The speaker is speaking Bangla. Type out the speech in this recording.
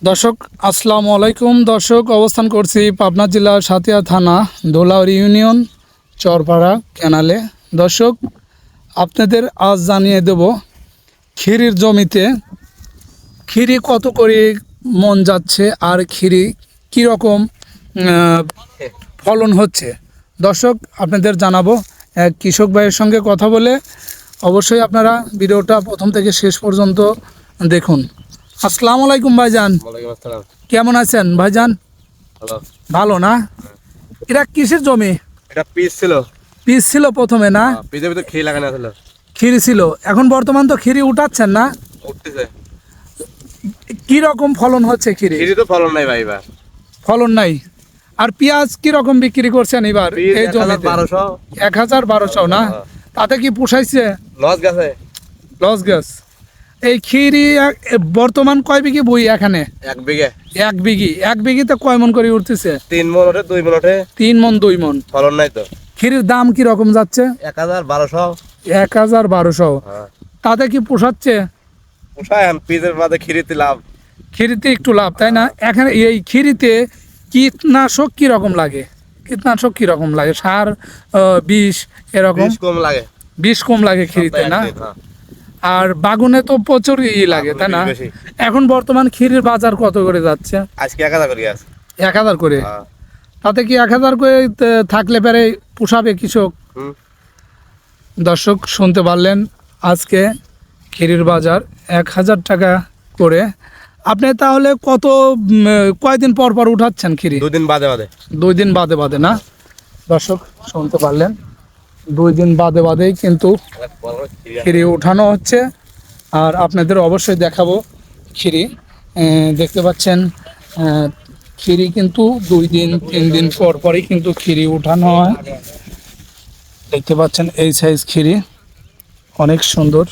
দর্শক আসসালামু আলাইকুম। দর্শক অবস্থান করছি পাবনা জেলার সাতিয়া থানা দোলাউড়ি ইউনিয়ন চরপাড়া ক্যানালে। দর্শক আপনাদের আজ জানিয়ে দেব খিরির জমিতে খিরি কত করে মন যাচ্ছে আর খিরি কীরকম ফলন হচ্ছে। দর্শক আপনাদের জানাবো এক কৃষক ভাইয়ের সঙ্গে কথা বলে। অবশ্যই আপনারা ভিডিওটা প্রথম থেকে শেষ পর্যন্ত দেখুন। আসসালামু আলাইকুম ভাইজান। ওয়ালাইকুম আসসালাম। কেমন আছেন ভাইজান? ভালো। ভালো না? এটা কিসের জমি? এটা পিস ছিল। পিস ছিল প্রথমে না? পিসের ভিতরে খেয়ে লাগানো ছিল। খিরি ছিল। এখন বর্তমান তো খিরি উঠাচ্ছেন না? উঠতেছে। কি রকম ফলন হচ্ছে খিরি? খিরি তো ফলন নাই ভাই এবার। ফলন নাই। আর পেঁয়াজ কি রকম বিক্রি করছেন এবার এই জমিতে? 1200। 1200 না? তাতে কি পোষাইছে? লস গেছে। লস গেছ। এই খিরি বর্তমান কয় বিঘি বই এখানে? 1 বিঘে। 1 বিঘি। 1 বিঘিতে কয় মন করে উঠতেছে? 3 মণ ওঠে, 2 মণ ওঠে। 3 মন 2 মন। ফলন নাই তো। খিরির দাম কি রকম যাচ্ছে? 1200। 1200। হ্যাঁ। তাতে কি পোষাচ্ছে? পোষায় পিসের বাদে খিরিতে লাভ। খিরিতে একটু লাভ, তাই না? এখানে এই খিরিতে কীটনাশক কি রকম লাগে? কীটনাশক কি রকম লাগে? সার, বিষ এরকম? বিষ কম লাগে। বিষ কম লাগে খিরিতে না? আর বাগুনে তো প্রচুর লাগে, তাই না? বেশি। এখন বর্তমান খিরির বাজার কত করে যাচ্ছে? আজকে 1000 করে আছে। 1000 করে। হ্যাঁ। তাতে কি 1000 করে থাকলে পরে পোষাবে কৃষক? হুম। দর্শক শুনতে পারলেন, আজকে খিরির বাজার 1000 টাকা করে। আপনি তাহলে কয়দিন পর পর উঠাচ্ছেন খিরি? 2 দিন বাদে বাদে। 2 দিন বাদে বাদে না? দর্শক শুনতে পারলেন, 2 দিন বাদে বাদেই কিন্তু খিরি উঠানো হচ্ছে। আর আপনাদের অবশ্যই দেখাবো খিরি। দেখতে পাচ্ছেন খিরি কিন্তু 2 দিন 3 দিন পর পরই কিন্তু খিরি উঠানো হয়। দেখতে পাচ্ছেন এই সাইজ খিরি, অনেক সুন্দর।